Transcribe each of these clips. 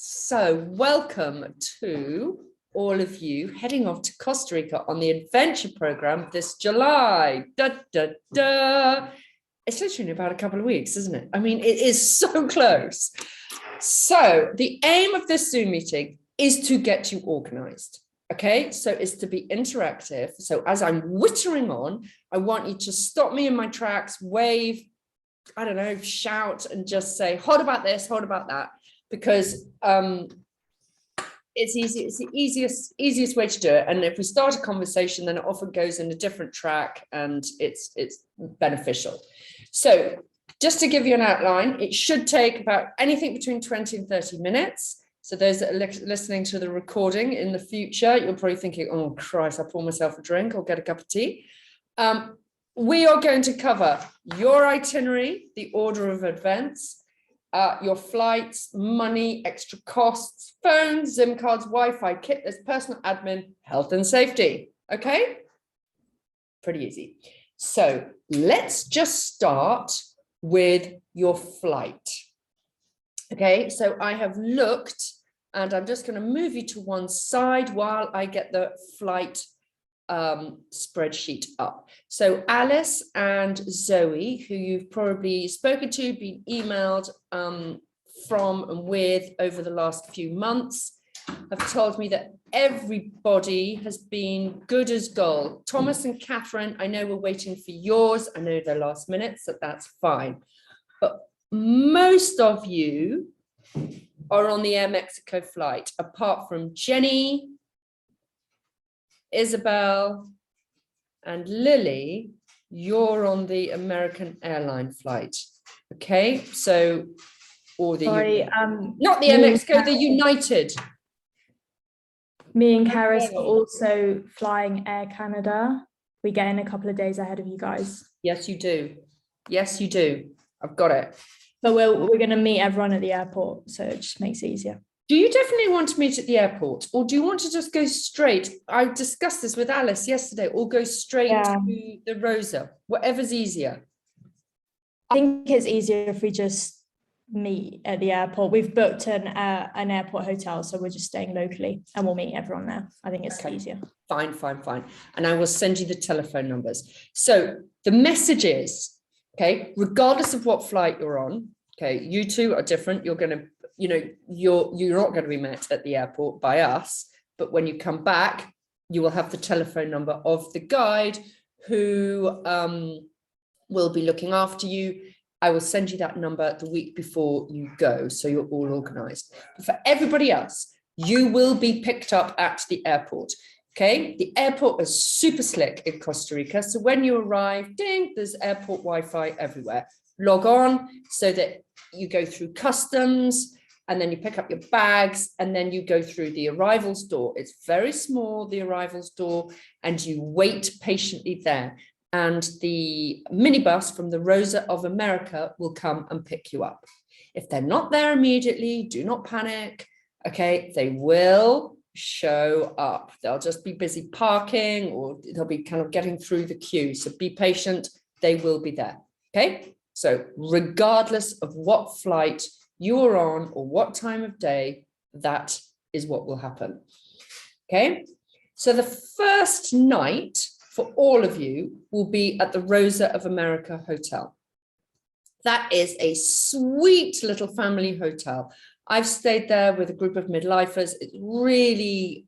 So welcome to all of you heading off to Costa Rica on the adventure program this July. Da, da, da. It's literally about a couple of weeks, isn't it? I mean, it is so close. So the aim of this Zoom meeting is to get you organized. Okay, so it's to be interactive. So as I'm whittering on, I want you to stop me in my tracks, wave, I don't know, shout, and just say, hold about this, hold about that. Because it's easy, it's the easiest way to do it. And if we start a conversation, then it often goes in a different track and it's beneficial. So just to give you an outline, it should take about anything between 20 and 30 minutes. So those that are listening to the recording in the future, you're probably thinking, oh Christ, I'll pour myself a drink or get a cup of tea. We are going to cover your itinerary, the order of events, your flights, money, extra costs, phones, SIM cards, Wi-Fi, kit list, personal admin, health and safety. Okay? Pretty easy. So let's just start with your flight. Okay, so I have looked and I'm just going to move you to one side while I get the flight spreadsheet up. So Alice and Zoe, who you've probably spoken to, been emailed from and with over the last few months, have told me that everybody has been good as gold. Thomas and Catherine, I know we're waiting for yours. I know they're last minute, so that's fine. But most of you are on the Air Mexico flight, apart from Jenny, Isabel, and Lily. You're on the American airline flight. Okay, so, or the not the Air Mexico, the United. Me and Karis are also flying Air Canada. We get in a couple of days ahead of you guys. Yes, you do. Yes, you do. I've got it. But we're going to meet everyone at the airport, so it just makes it easier. Do you definitely want to meet at the airport, or do you want to just go straight? I discussed this with Alice yesterday, or go straight to the Rosa, whatever's easier. I think it's easier if we just meet at the airport. We've booked an airport hotel, so we're just staying locally and we'll meet everyone there. I think it's easier. Fine. And I will send you the telephone numbers. So the message is, okay, regardless of what flight you're on, okay, you two are different. You're going to, you know, you're not going to be met at the airport by us, but when you come back, you will have the telephone number of the guide who will be looking after you. I will send you that number the week before you go, so you're all organized. But for everybody else, you will be picked up at the airport. Okay, the airport is super slick in Costa Rica. So when you arrive, ding, there's airport Wi-Fi everywhere. Log on so that you go through customs and then you pick up your bags and then you go through the arrivals door. It's very small, the arrivals door, and you wait patiently there. And the minibus from the Rosa of America will come and pick you up. If they're not there immediately, do not panic. Okay, they will show up. They'll just be busy parking or they'll be kind of getting through the queue. So be patient, they will be there. Okay, so regardless of what flight you're on or what time of day, that is what will happen. Okay, so the first night for all of you will be at the Rosa of America Hotel. That is a sweet little family hotel. I've stayed there with a group of midlifers. It's really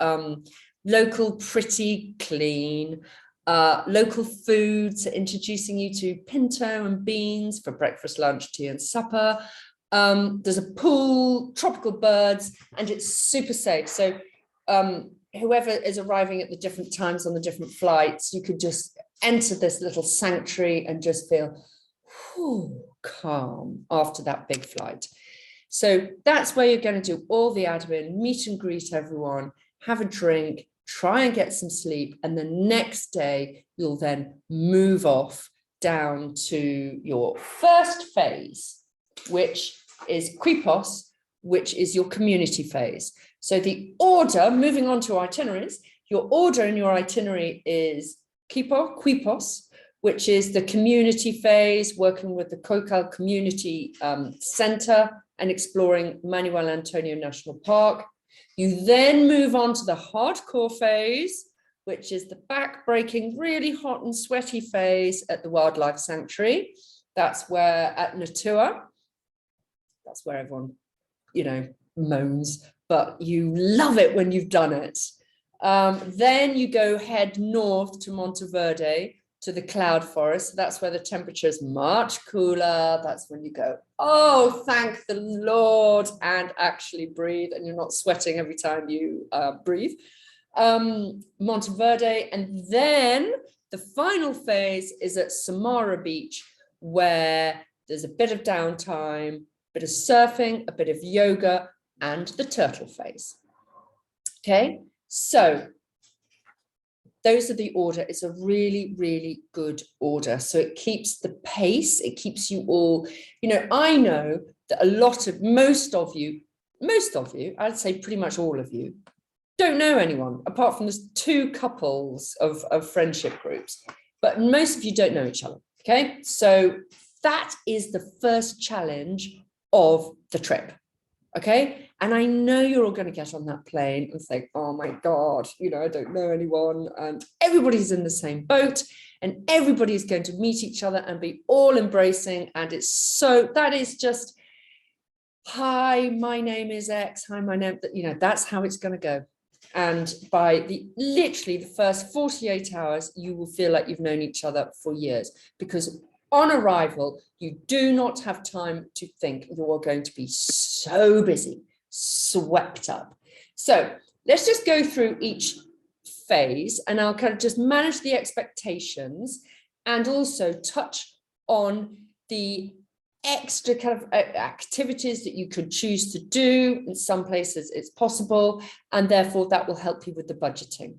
local, pretty, clean, local foods, introducing you to pinto and beans for breakfast, lunch, tea and supper. There's a pool, tropical birds, and it's super safe. So whoever is arriving at the different times on the different flights, you could just enter this little sanctuary and just feel calm after that big flight. So that's where you're going to do all the admin, meet and greet everyone, have a drink, try and get some sleep. And the next day, you'll then move off down to your first phase, which is Quipos, which is your community phase. So the order, moving on to itineraries, your order in your itinerary is Quipos, which is the community phase, working with the Cocal Community Center and exploring Manuel Antonio National Park. You then move on to the hardcore phase, which is the back-breaking, really hot and sweaty phase at the Wildlife Sanctuary. That's where at Natura, that's where everyone, you know, moans, but you love it when you've done it. Then you go head north to Monteverde, to the cloud forest. So that's where the temperature is much cooler. That's when you go, oh, thank the Lord, and actually breathe, and you're not sweating every time you breathe. Monteverde, and then the final phase is at Samara Beach, where there's a bit of downtime, a bit of surfing, a bit of yoga, and the turtle phase. Okay, so those are the order. It's a really, really good order. So it keeps the pace. It keeps you all, you know, I know that most of you, I'd say pretty much all of you, don't know anyone apart from there's 2 couples of friendship groups, but most of you don't know each other. Okay. So that is the first challenge of the trip. Okay. And I know you're all going to get on that plane and think, oh my God, you know, I don't know anyone. And everybody's in the same boat and everybody's going to meet each other and be all embracing. And that is just, hi, my name is X. Hi, my name, you know, that's how it's going to go. And by literally the first 48 hours, you will feel like you've known each other for years, because on arrival, you do not have time to think. You are going to be so busy, swept up. So let's just go through each phase and I'll kind of just manage the expectations and also touch on the extra kind of activities that you could choose to do. In some places it's possible, and therefore that will help you with the budgeting.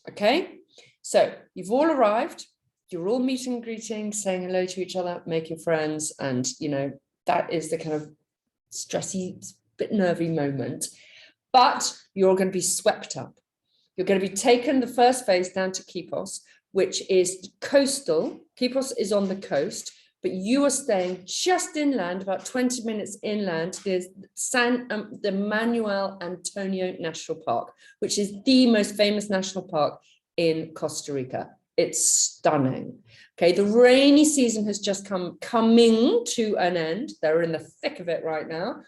Okay, so you've all arrived. You're all meeting and greeting, saying hello to each other, making friends. And, you know, that is the kind of stressy, bit nervy moment. But you're going to be swept up. You're going to be taken the first phase down to Quipos, which is coastal. Quipos is on the coast, but you are staying just inland, about 20 minutes inland. There's the Manuel Antonio National Park, which is the most famous national park in Costa Rica. It's stunning. Okay, the rainy season has just coming to an end. They're in the thick of it right now.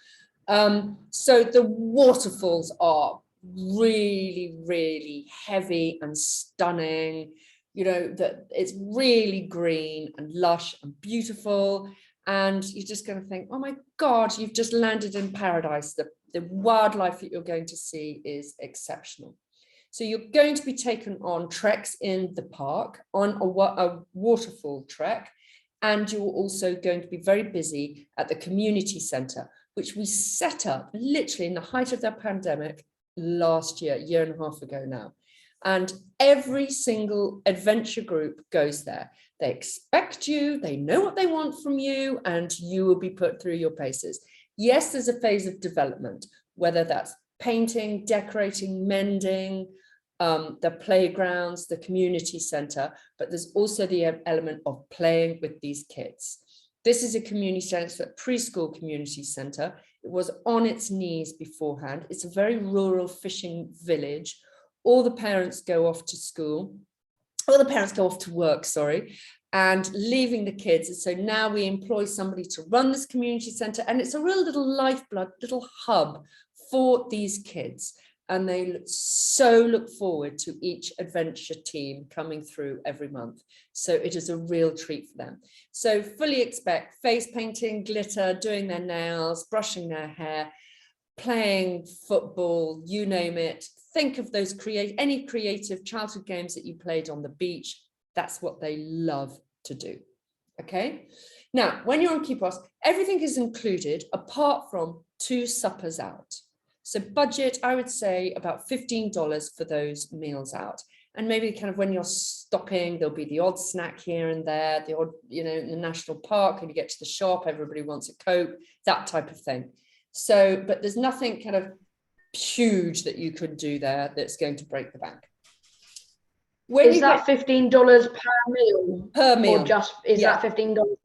So the waterfalls are really, really heavy and stunning. You know, that it's really green and lush and beautiful. And you're just going to think, oh my God, you've just landed in paradise. The wildlife that you're going to see is exceptional. So you're going to be taken on treks in the park, on a waterfall trek, and you're also going to be very busy at the community center, which we set up literally in the height of the pandemic last year, year and a half ago now. And every single adventure group goes there. They expect you, they know what they want from you, and you will be put through your paces. Yes, there's a phase of development, whether that's painting, decorating, mending, the playgrounds, the community center, but there's also the element of playing with these kids. This is a community center, a preschool community center. It was on its knees beforehand. It's a very rural fishing village. All the parents go off to school, all the parents go off to work, sorry, and leaving the kids. And so now we employ somebody to run this community center, and it's a real little lifeblood, little hub for these kids. And they look forward to each adventure team coming through every month. So it is a real treat for them. So fully expect face painting, glitter, doing their nails, brushing their hair, playing football, you name it. Think of those any creative childhood games that you played on the beach. That's what they love to do. Okay. Now, when you're on Quipos, everything is included apart from 2 suppers out. So budget, I would say about $15 for those meals out. And maybe kind of when you're stopping, there'll be the odd snack here and there, the odd, you know, in the national park, and you get to the shop, everybody wants a Coke, that type of thing. So, but there's nothing kind of huge that you could do there that's going to break the bank. When Is you that $15 per meal? per meal, Or just, is Yeah. that $15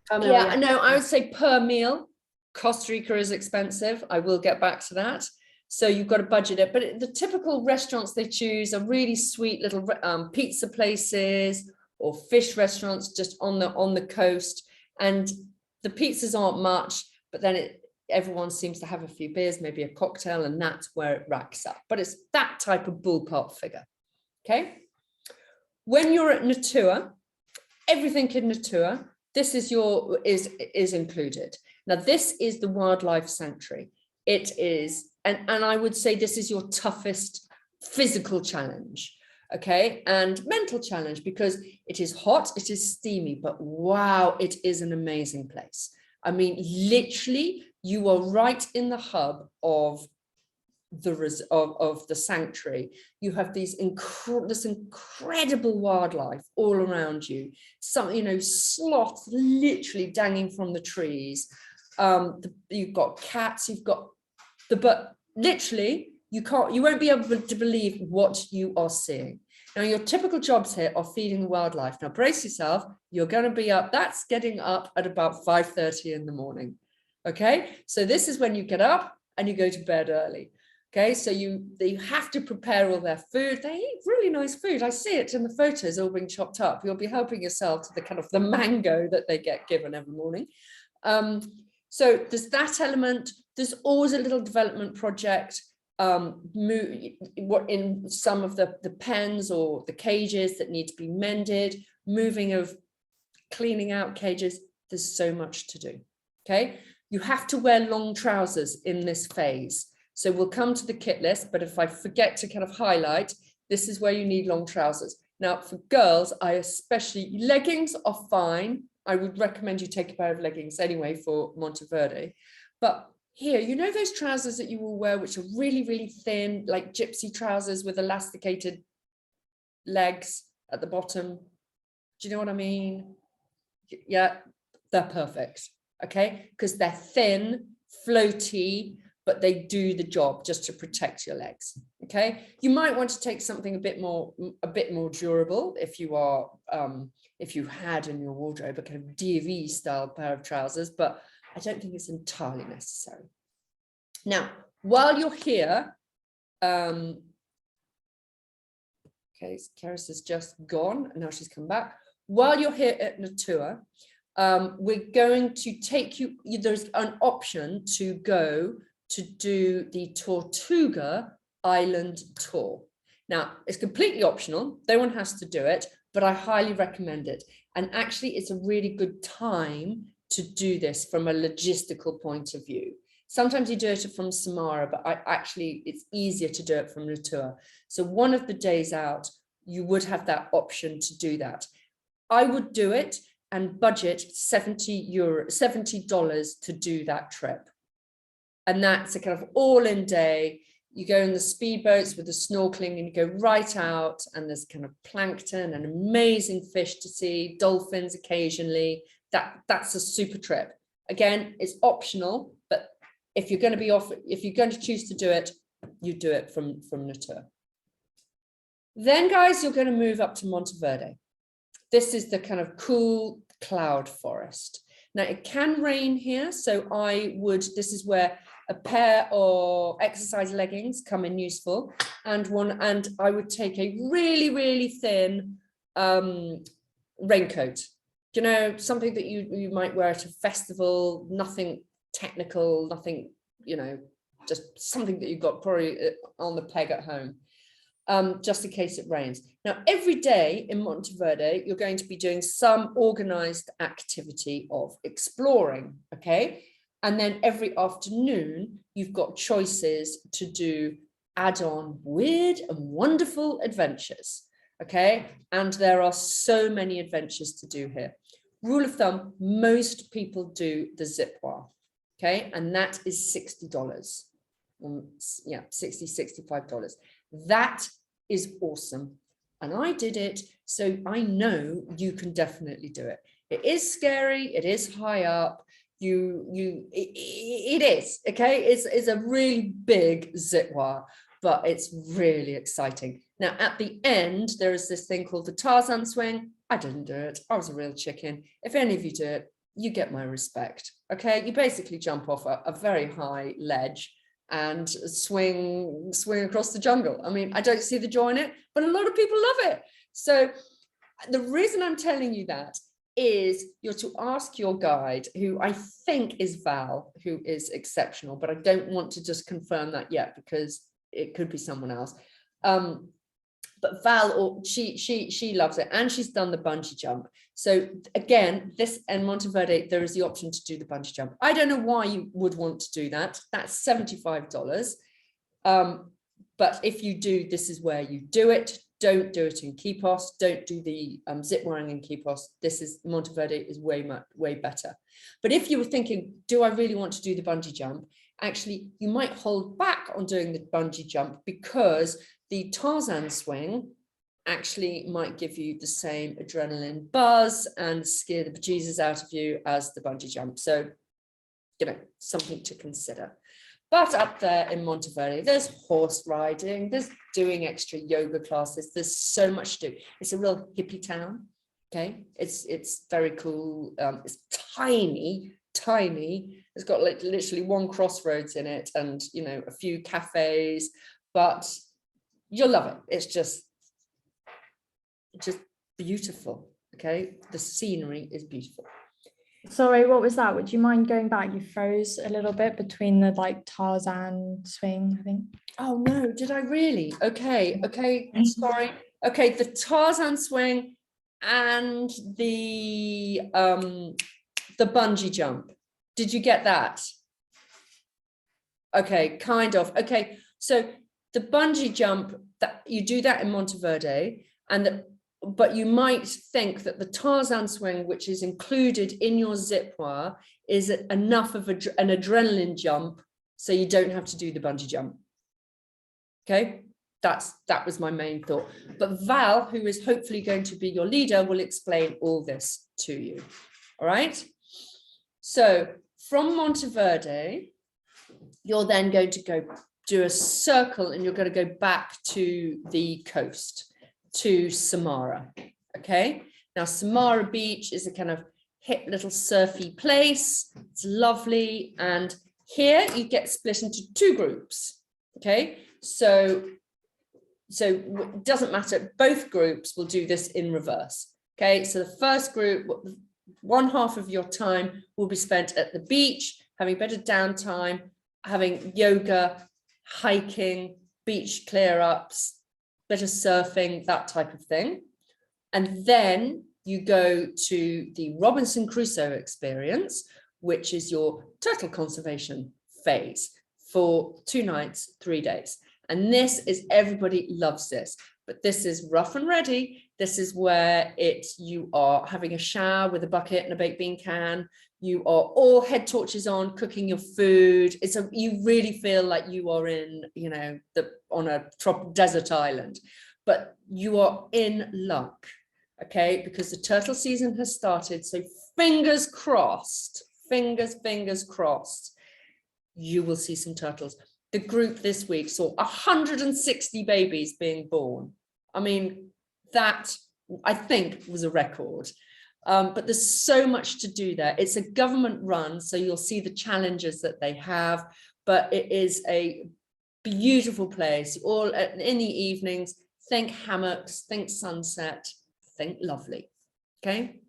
per meal? yeah, no, I would say per meal. Costa Rica is expensive. I will get back to that. So you've got to budget it. But the typical restaurants they choose are really sweet little pizza places or fish restaurants just on the coast. And the pizzas aren't much, but then everyone seems to have a few beers, maybe a cocktail, and that's where it racks up. But it's that type of ballpark figure. Okay. When you're at Natura, everything in Natura, this is is included. Now, this is the wildlife sanctuary. It is, and I would say this is your toughest physical challenge, okay, and mental challenge, because it is hot, it is steamy, but wow, it is an amazing place. I mean, literally, you are right in the hub of the sanctuary. You have this incredible wildlife all around you. Some, sloths literally dangling from the trees. You've got cats, you've got but literally you won't be able to believe what you are seeing. Now, your typical jobs here are feeding the wildlife. Now, brace yourself, you're going to be up, that's getting up at about 5:30 in the morning. Okay, so this is when you get up and you go to bed early. Okay, so they have to prepare all their food. They eat really nice food. I see it in the photos all being chopped up. You'll be helping yourself to the kind of the mango that they get given every morning. So there's that element. There's always a little development project. What in some of the pens or the cages that need to be mended, cleaning out cages. There's so much to do. Okay, you have to wear long trousers in this phase. So we'll come to the kit list, but if I forget to kind of highlight, this is where you need long trousers. Now, for girls, leggings are fine. I would recommend you take a pair of leggings anyway for Monteverde. But here, those trousers that you will wear, which are really, really thin, like gypsy trousers with elasticated legs at the bottom. Do you know what I mean? Yeah, they're perfect. Okay, because they're thin, floaty, but they do the job just to protect your legs. Okay, you might want to take something a bit more durable if you are if you had in your wardrobe a kind of DV style pair of trousers, but I don't think it's entirely necessary. Now, while you're here, okay, Karis has just gone, and now she's come back. While you're here at Natura, we're going to take you, there's an option to go to do the Tortuga Island tour. Now, it's completely optional. No one has to do it, but I highly recommend it. And actually, it's a really good time to do this from a logistical point of view. Sometimes you do it from Samara, but it's easier to do it from Natura. So one of the days out, you would have that option to do that. I would do it and budget $70 to do that trip. And that's a kind of all-in day. You go in the speedboats with the snorkeling and you go right out, and there's kind of plankton and amazing fish to see, dolphins occasionally. That's a super trip. Again, it's optional, but if you're going to choose to do it, you do it from Natura. Then, guys, you're going to move up to Monteverde. This is the kind of cool cloud forest. Now, it can rain here, so this is where a pair of exercise leggings come in useful, and I would take a really, really thin raincoat. Something that you might wear at a festival, nothing technical, nothing, just something that you've got probably on the peg at home, just in case it rains. Now, every day in Monteverde, you're going to be doing some organized activity of exploring, okay? And then every afternoon, you've got choices to do add-on weird and wonderful adventures, okay? And there are so many adventures to do here. Rule of thumb, most people do the zip wire, okay? And that is $60. Yeah, $60, $65. That is awesome. And I did it, so I know you can definitely do it. It is scary, it is high up. It is, okay? It's a really big zip wire. but it's really exciting. Now, at the end, there is this thing called the Tarzan swing. I didn't do it. I was a real chicken. If any of you do it, you get my respect. Okay, you basically jump off a very high ledge and swing across the jungle. I mean, I don't see the joy in it, but a lot of people love it. So the reason I'm telling you that is you're to ask your guide, who I think is Val, who is exceptional, but I don't want to just confirm that yet because it could be someone else. But Val, or she loves it, and she's done the bungee jump. So again, this in Monteverde, there is the option to do the bungee jump. I don't know why you would want to do that. That's $75. But if you do, this is where you do it. Don't do it in Quipos. Don't do the zip wiring in Quipos. Monteverde is way better. But if you were thinking, do I really want to do the bungee jump? Actually, you might hold back on doing the bungee jump because the Tarzan swing actually might give you the same adrenaline buzz and scare the bejesus out of you as the bungee jump. So, you know, something to consider. But up there in Monteverde, there's horse riding, there's doing extra yoga classes, there's so much to do. It's a real hippie town, okay? It's very cool. It's tiny. It's got like literally one crossroads in it and, you know, a few cafes, but you'll love it. It's just beautiful, okay? The scenery is beautiful. Sorry, what was that? Would you mind going back? You froze a little bit between the like Tarzan swing, I think. Oh no, did I really? Okay, sorry. Okay, the Tarzan swing and the bungee jump. Did you get that? Okay, kind of. Okay, so the bungee jump, that you do that in Monteverde, but you might think that the Tarzan swing, which is included in your zip wire, is enough of an adrenaline jump so you don't have to do the bungee jump. Okay, that was my main thought. But Val, who is hopefully going to be your leader, will explain all this to you. All right. So from Monteverde, you're then going to go do a circle and you're going to go back to the coast, to Samara. Okay, now Samara Beach is a kind of hip little surfy place. It's lovely, and here you get split into two groups. Okay, so it doesn't matter, both groups will do this in reverse. Okay, so the first group, one half of your time will be spent at the beach, having a bit of downtime, having yoga, hiking, beach clear-ups, bit of surfing, that type of thing. And then you go to the Robinson Crusoe experience, which is your turtle conservation phase for 2 nights, 3 days. And this is, everybody loves this, but this is rough and ready. This is where you are having a shower with a bucket and a baked bean can. You are all head torches on, cooking your food. You really feel like you are in, you know, on a desert island, but you are in luck, okay? Because the turtle season has started. So fingers crossed, fingers crossed, you will see some turtles. The group this week saw 160 babies being born. I mean, that I think was a record. But there's so much to do there. It's a government run, so you'll see the challenges that they have, but it is a beautiful place. All in the evenings, think hammocks, think sunset, think lovely, okay?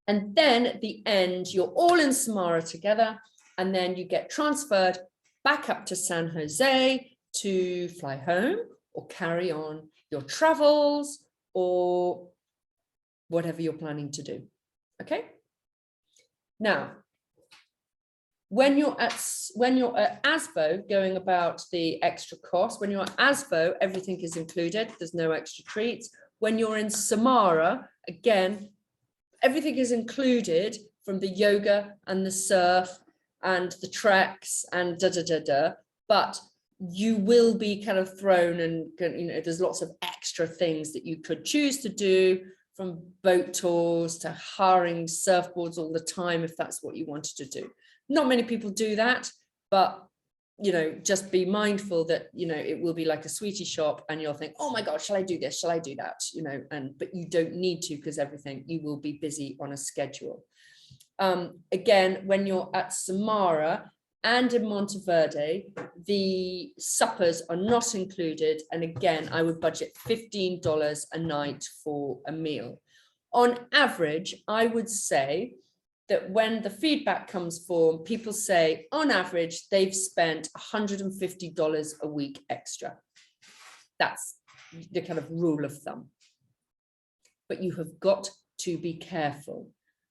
And then at the end, you're all in Samara together, and then you get transferred back up to San Jose to fly home or carry on your travels or whatever you're planning to do, okay? Now, when you're at ASBO, going about the extra cost, when you're at ASBO, everything is included, there's no extra treats. When you're in Samara, again, everything is included, from the yoga and the surf and the treks and but you will be kind of thrown, and you know, there's lots of extra things that you could choose to do, from boat tours to hiring surfboards all the time, if that's what you wanted to do. Not many people do that, but you know, just be mindful that, you know, it will be like a sweetie shop and you'll think, oh my God, shall I do this? Shall I do that? You know, but you don't need to, because you will be busy on a schedule. Again, when you're at Samara and in Monteverde, the suppers are not included. And again, I would budget $15 a night for a meal. On average, I would say that when the feedback comes for, people say on average, they've spent $150 a week extra. That's the kind of rule of thumb. But you have got to be careful,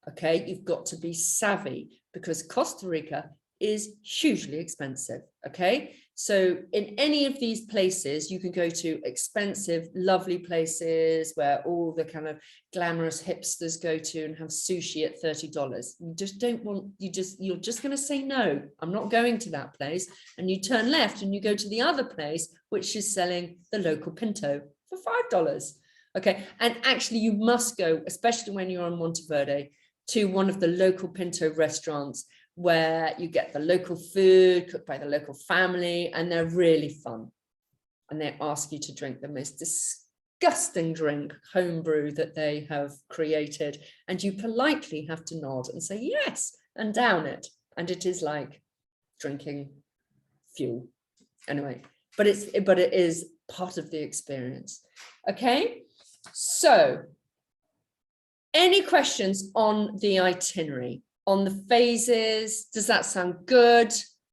okay? You've got to be savvy, because Costa Rica is hugely expensive, okay? So in any of these places, you can go to expensive, lovely places where all the kind of glamorous hipsters go to and have sushi at $30. You just don't want, you're just going to say, no, I'm not going to that place. And you turn left and you go to the other place, which is selling the local pinto for $5. Okay. And actually you must go, especially when you're on Monteverde, to one of the local pinto restaurants where you get the local food cooked by the local family, and they're really fun. And they ask you to drink the most disgusting drink, homebrew, that they have created. And you politely have to nod and say yes, and down it. And it is like drinking fuel. Anyway, but it is part of the experience. Okay, so any questions on the itinerary? On the phases, does that sound good?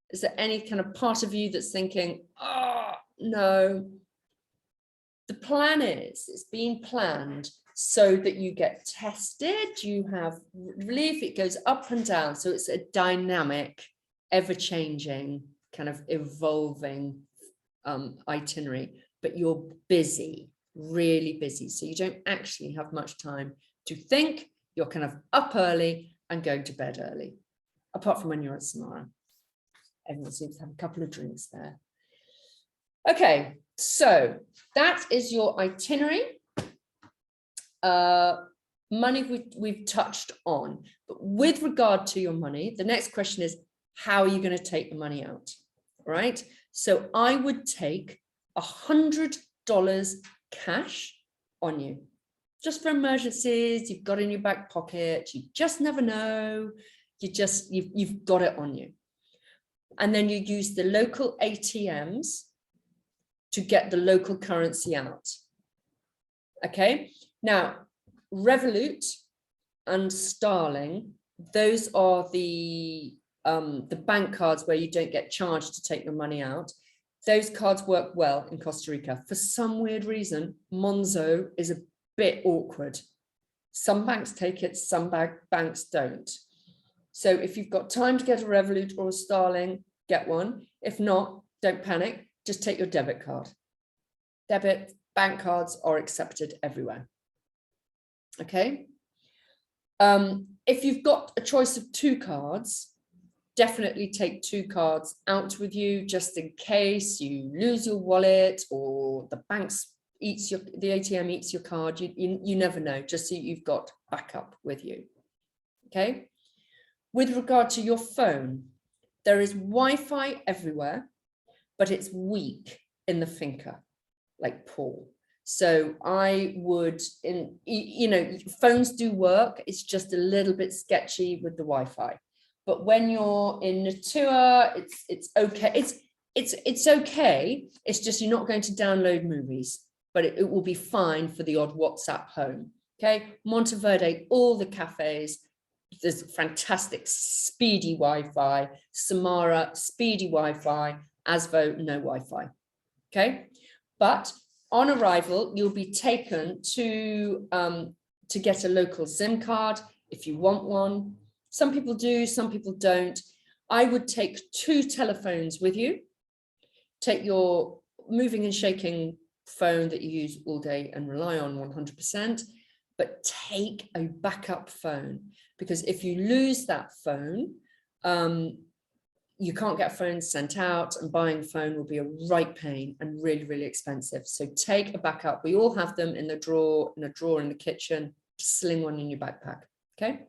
Is there any kind of part of you that's thinking, oh, no? The plan is, it's being planned so that you get tested, you have relief, it goes up and down. So it's a dynamic, ever-changing, kind of evolving itinerary, but you're busy, really busy. So you don't actually have much time to think. You're kind of up early and going to bed early, apart from when you're at Samara. Everyone seems to have a couple of drinks there. Okay, so that is your itinerary. Money we've touched on, but with regard to your money, the next question is, how are you going to take the money out? Right? So I would take $100 cash on you. Just for emergencies, you've got in your back pocket, you just never know, you've got it on you. And then you use the local ATMs to get the local currency out. Okay, now Revolut and Starling, those are the bank cards where you don't get charged to take your money out. Those cards work well in Costa Rica. For some weird reason, Monzo is a bit awkward. Some banks take it, some banks don't. So if you've got time to get a Revolut or a Starling, get one. If not, don't panic, just take your debit card. Debit, bank cards are accepted everywhere. Okay. If you've got a choice of 2 cards, definitely take 2 cards out with you, just in case you lose your wallet or the the ATM eats your card. You never know, just so you've got backup with you. Okay. With regard to your phone, there is Wi-Fi everywhere, but it's weak in the finca, like Paul. So I would, phones do work. It's just a little bit sketchy with the Wi-Fi. But when you're in Natura, it's okay. It's okay. It's just you're not going to download movies, but it will be fine for the odd WhatsApp home. Okay, Monteverde, all the cafes, there's fantastic speedy Wi-Fi. Samara, speedy Wi-Fi. Asvo, no Wi-Fi. Okay, but on arrival, you'll be taken to get a local SIM card if you want one. Some people do, some people don't. I would take 2 telephones with you. Take your moving and shaking phone that you use all day and rely on 100%, but take a backup phone, because if you lose that phone, you can't get a phone sent out, and buying a phone will be a right pain and really, really expensive. So take a backup. We all have them in a drawer in the kitchen. Just sling one in your backpack. Okay.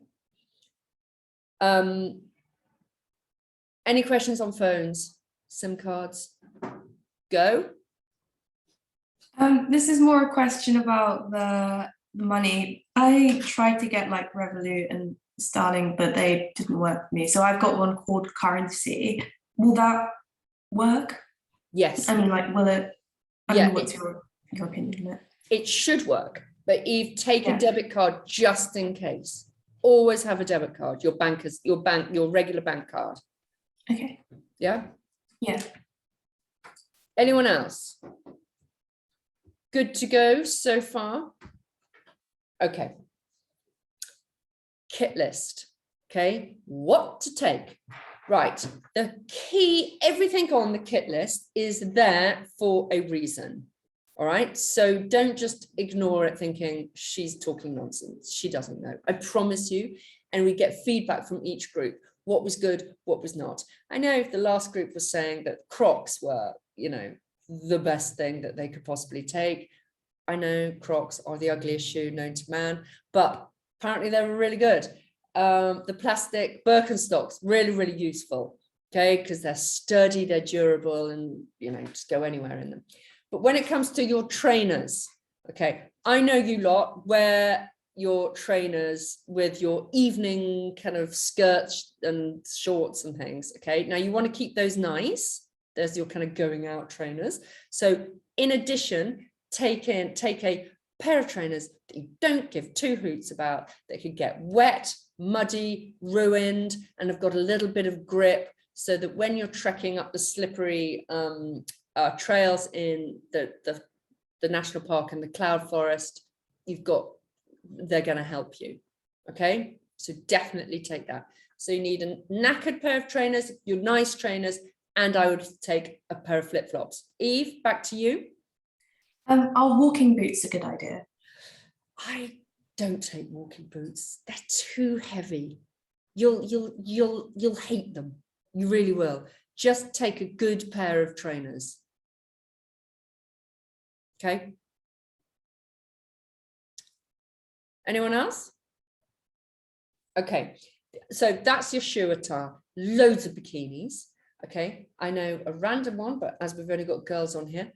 Any questions on phones? SIM cards. Go. This is more a question about the money. I tried to get like Revolut and Starling, but they didn't work for me. So I've got one called Currency. Will that work? Yes. I mean, like, will it? I Yeah, mean, what's your opinion on it? It should work, but Eve, take a Yeah. debit card just in case. Always have a debit card, your regular bank card. Okay. Yeah. Yeah. Anyone else? Good to go so far? Okay. Kit list. Okay. What to take? Right. The key, everything on the kit list is there for a reason. All right. So don't just ignore it thinking she's talking nonsense. She doesn't know. I promise you. And we get feedback from each group. What was good, what was not. I know the last group was saying that Crocs were, you know, the best thing that they could possibly take. I know Crocs are the ugliest shoe known to man, but apparently they were really good. The plastic Birkenstocks, really, really useful, okay, because they're sturdy, they're durable, and, you know, just go anywhere in them. But when it comes to your trainers, okay, I know you lot wear your trainers with your evening kind of skirts and shorts and things, okay? Now you want to keep those nice. There's your kind of going out trainers. So in addition, take a pair of trainers that you don't give two hoots about, that could get wet, muddy, ruined, and have got a little bit of grip, so that when you're trekking up the slippery trails in the national park and the cloud forest, they're going to help you. Okay, so definitely take that. So you need a knackered pair of trainers, your nice trainers, and I would take a pair of flip-flops. Eve, back to you. Are walking boots a good idea? I don't take walking boots. They're too heavy. You'll hate them. You really will. Just take a good pair of trainers. Okay. Anyone else? Okay. So that's your shoe attire. Loads of bikinis. Okay. I know a random one, but as we've only got girls on here,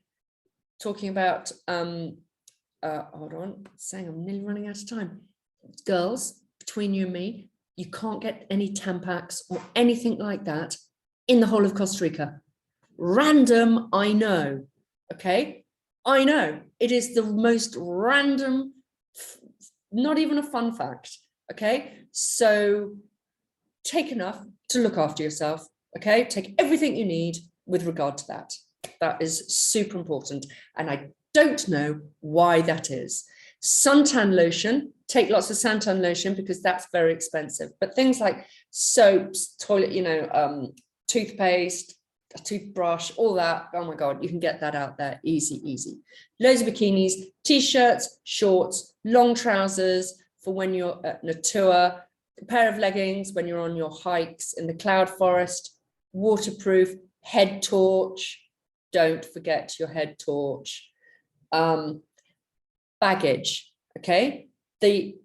talking about hold on, saying I'm nearly running out of time. Girls, between you and me, you can't get any Tampax or anything like that in the whole of Costa Rica. Random, I know. Okay, I know. It is the most random, not even a fun fact. Okay, so take enough to look after yourself. Okay, take everything you need with regard to that. That is super important. And I don't know why that is. Suntan lotion, take lots of suntan lotion because that's very expensive. But things like soaps, toilet, toothpaste, a toothbrush, all that, oh my God, you can get that out there, easy, easy. Loads of bikinis, t-shirts, shorts, long trousers for when you're at a tour, a pair of leggings when you're on your hikes in the cloud forest, waterproof, head torch, don't forget your head torch. Baggage, okay? The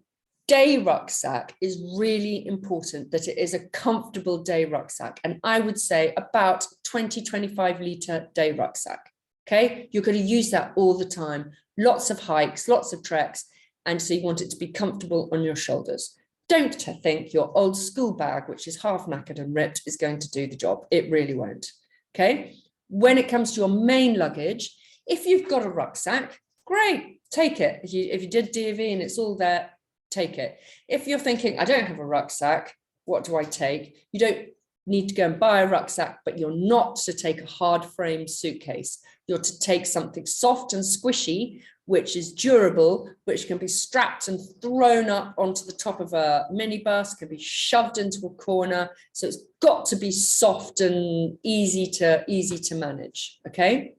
day rucksack is really important, that it is a comfortable day rucksack. And I would say about 20-25 litre day rucksack, okay? You're going to use that all the time. Lots of hikes, lots of treks. And so you want it to be comfortable on your shoulders. Don't think your old school bag, which is half knackered and ripped, is going to do the job. It really won't, okay? When it comes to your main luggage, if you've got a rucksack, great, take it. If you did DV and it's all there, take it. If you're thinking, I don't have a rucksack, what do I take? You don't need to go and buy a rucksack, but you're not to take a hard frame suitcase. You're to take something soft and squishy, which is durable, which can be strapped and thrown up onto the top of a minibus, can be shoved into a corner. So it's got to be soft and easy to manage, okay?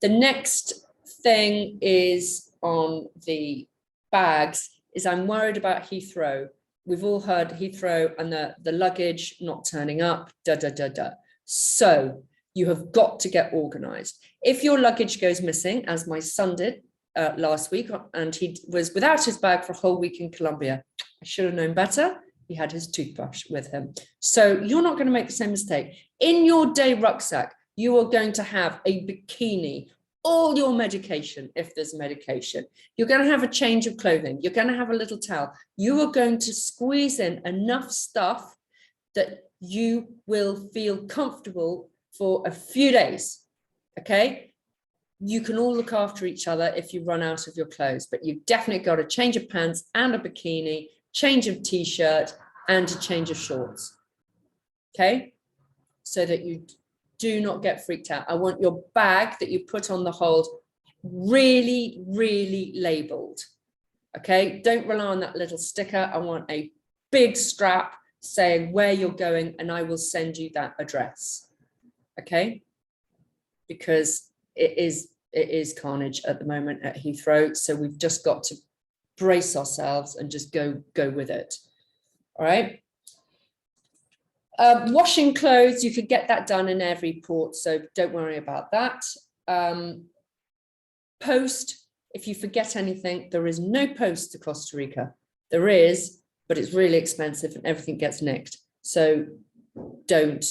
The next thing is on the bags is I'm worried about Heathrow. We've all heard Heathrow and the luggage not turning up, So you have got to get organized. If your luggage goes missing, as my son did last week, and he was without his bag for a whole week in Colombia, I should have known better. he had his toothbrush with him. So you're not going to make the same mistake. In your day rucksack, you are going to have a bikini, all your medication, if there's medication. You're going to have a change of clothing. You're going to have a little towel. You are going to squeeze in enough stuff that you will feel comfortable for a few days, okay? You can all look after each other if you run out of your clothes, but you've definitely got a change of pants and a bikini, change of t-shirt and a change of shorts, okay? So that you do not get freaked out. I want your bag that you put on the hold really, really labeled, okay? Don't rely on that little sticker. I want a big strap saying where you're going, and I will send you that address, okay? Because it is carnage at the moment at Heathrow, so we've just got to brace ourselves and just go with it. All right. Washing clothes, you could get that done in every port, so don't worry about that. Post, if you forget anything, there is no post to Costa Rica. There is, but it's really expensive and everything gets nicked. So don't,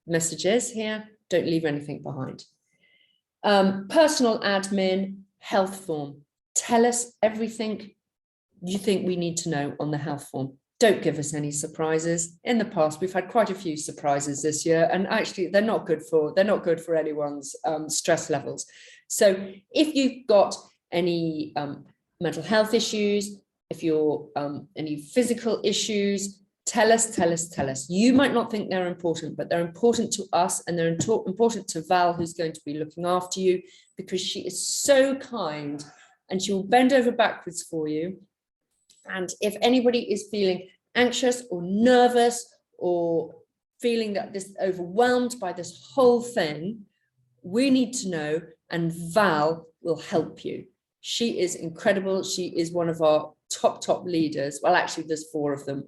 messages here, don't leave anything behind. Personal admin, health form. Tell us everything you think we need to know on the health form. Don't give us any surprises. In the past, we've had quite a few surprises this year, and actually they're not good for anyone's stress levels. So if you've got any mental health issues, if you're any physical issues, tell us. You might not think they're important, but they're important to us, and they're important to Val, who's going to be looking after you, because she is so kind and she will bend over backwards for you. And if anybody is feeling anxious or nervous or feeling that this overwhelmed by this whole thing, we need to know, and Val will help you. She is incredible. She is one of our top leaders. Well, actually, there's 4 of them.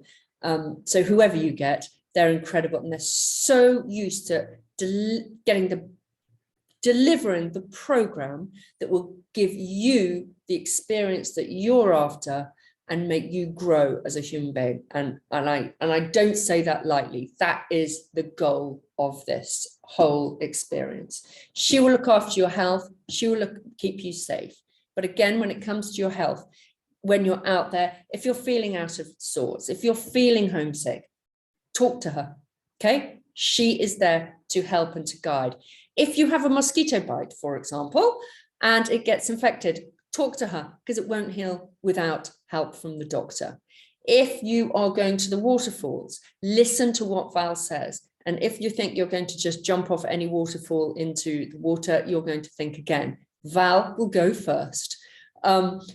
So whoever you get, they're incredible, and they're so used to delivering the program that will give you the experience that you're after and make you grow as a human being. And I don't say that lightly. That is the goal of this whole experience. She will look after your health. She will keep you safe. But again, when it comes to your health, when you're out there, if you're feeling out of sorts, if you're feeling homesick, talk to her, okay? She is there to help and to guide. If you have a mosquito bite, for example, and it gets infected, talk to her, because it won't heal without help from the doctor. If you are going to the waterfalls, listen to what Val says. And if you think you're going to just jump off any waterfall into the water, you're going to think again. Val will go first.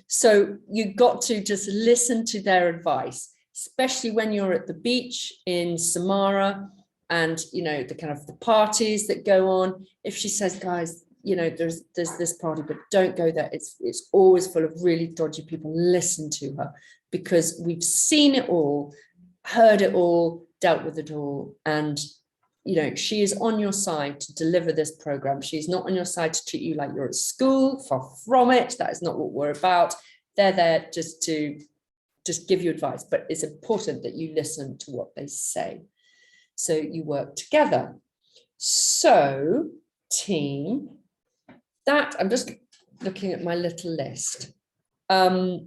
So you've got to just listen to their advice, especially when you're at the beach in Samara and, the kind of the parties that go on. If she says, guys, there's this party, but don't go there. It's always full of really dodgy people. Listen to her, because we've seen it all, heard it all, dealt with it all. And, she is on your side to deliver this program. She's not on your side to treat you like you're at school. Far from it. That is not what we're about. They're there just to give you advice, but it's important that you listen to what they say. So you work together. So team, that I'm just looking at my little list. Have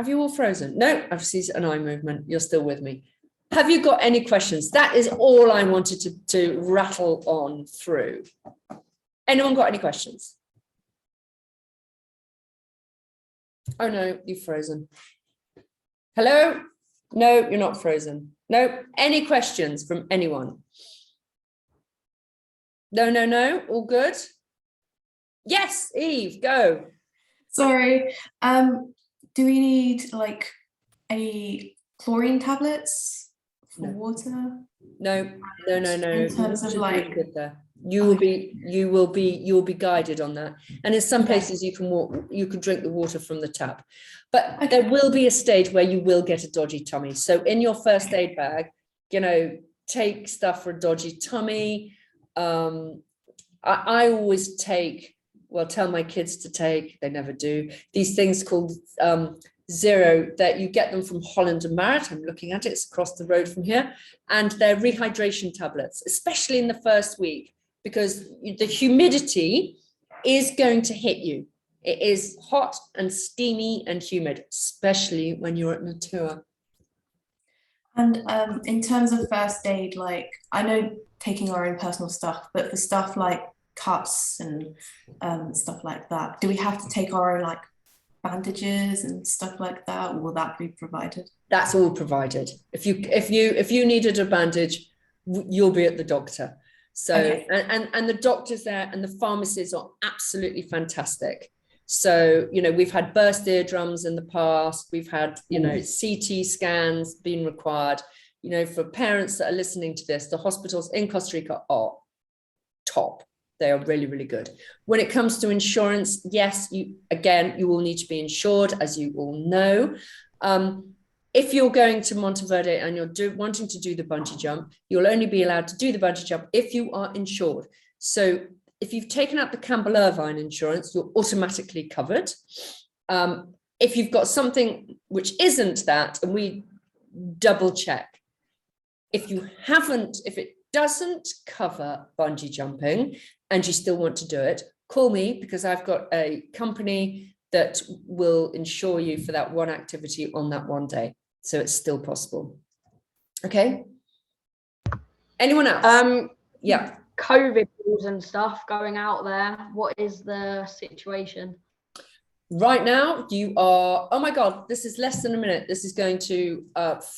you all frozen? No, I've seen an eye movement. You're still with me. Have you got any questions? That is all I wanted to rattle on through. Anyone got any questions? Oh no, you've frozen. Hello? No, you're not frozen. No, any questions from anyone? No, all good? Yes, Eve, go. Sorry. Do we need any chlorine tablets for water? No. In terms of Good there. You will be guided on that. And in some places you can drink the water from the tap. But there will be a stage where you will get a dodgy tummy. So in your first aid bag, take stuff for a dodgy tummy. I always tell my kids to take, they never do, these things called Zero, that you get them from Holland and Marit. I'm looking at it, it's across the road from here. And they're rehydration tablets, especially in the first week, because the humidity is going to hit you. It is hot and steamy and humid, especially when you're at Natura. And in terms of first aid, like I know taking our own personal stuff, but for stuff like cuts and stuff like that, do we have to take our own like bandages and stuff like that, or will that be provided? That's all provided. If you needed a bandage, you'll be at the doctor. So Okay. and the doctors there and the pharmacists are absolutely fantastic. So, you know, we've had burst eardrums in the past, we've had, you know, CT scans being required. You know, for parents that are listening to this, the hospitals in Costa Rica are top. They are really, really good. When it comes to insurance, yes, you will need to be insured, as you all know. If you're going to Monteverde and you're wanting to do the bungee jump, you'll only be allowed to do the bungee jump if you are insured. So if you've taken out the Campbell Irvine insurance, you're automatically covered. If you've got something which isn't that, and we double check. If it doesn't cover bungee jumping and you still want to do it, call me, because I've got a company that will insure you for that one activity on that one day. So it's still possible. Okay. Anyone else? Yeah. COVID rules and stuff going out there. What is the situation? Right now, you are, oh my God, this is less than a minute. This is going to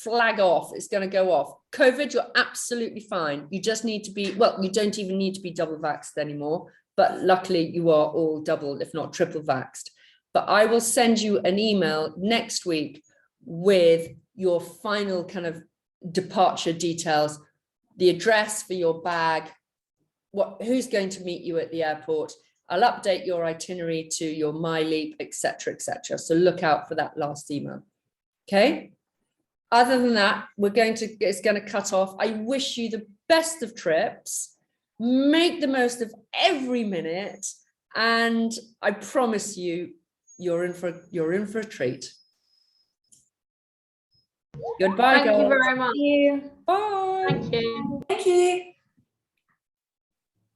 flag off. It's going to go off. COVID, you're absolutely fine. You just need to be, well, you don't even need to be double vaxxed anymore. But luckily, you are all double, if not triple vaxxed. But I will send you an email next week with your final kind of departure details, the address for your bag, who's going to meet you at the airport. I'll update your itinerary to your MyLeap, etc., etc. So look out for that last email. Okay. Other than that, it's going to cut off. I wish you the best of trips. Make the most of every minute, and I promise you, you're in for a treat. Goodbye, Thank you girls. very much. Thank you. Bye. Thank you. Thank you.